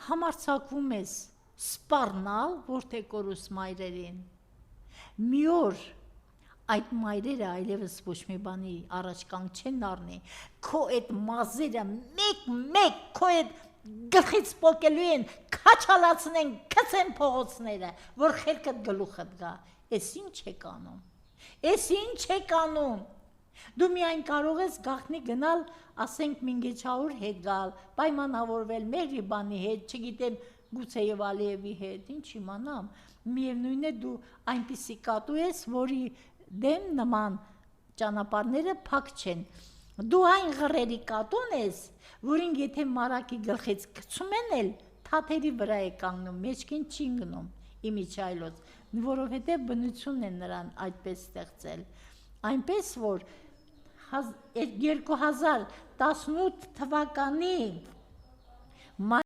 համարձակվում ես սպառնալ որդեկորուս մայրերին, մի օր այդ մայրերը այլևս ոչ մի բանի առաջ կանգ չեն առնի, քո այդ մազերը մեկ քո այդ գլխից պոկելու են, քաչալացնեն, գցեն փողոցները, որ խելքդ գլուխդ գա, ես ինչ եք անում, դու միայն կարող ես գաղտնի գնալ, ասենք Մինգեչաուր հետ գալ, պայմանավորվել Մեհրիբանի հետ, չգիտեմ գուցե եւ Ալիևի հետ, ինչ իմանամ, միևնույն է դու այնպիսի կատու ես, որի դեմ նման ճանապարհները փակ չեն, դու այն ղռերի կատուն ես, որին եթե մարակի գլխից գցում են էլ, թաթերի վրա է կանգնում, մեջքին չի ընկնում, իմիջայլոց, որովհետև բնությունն է նրան այդպես ստեղծել, այնպես որ 2018 թվականի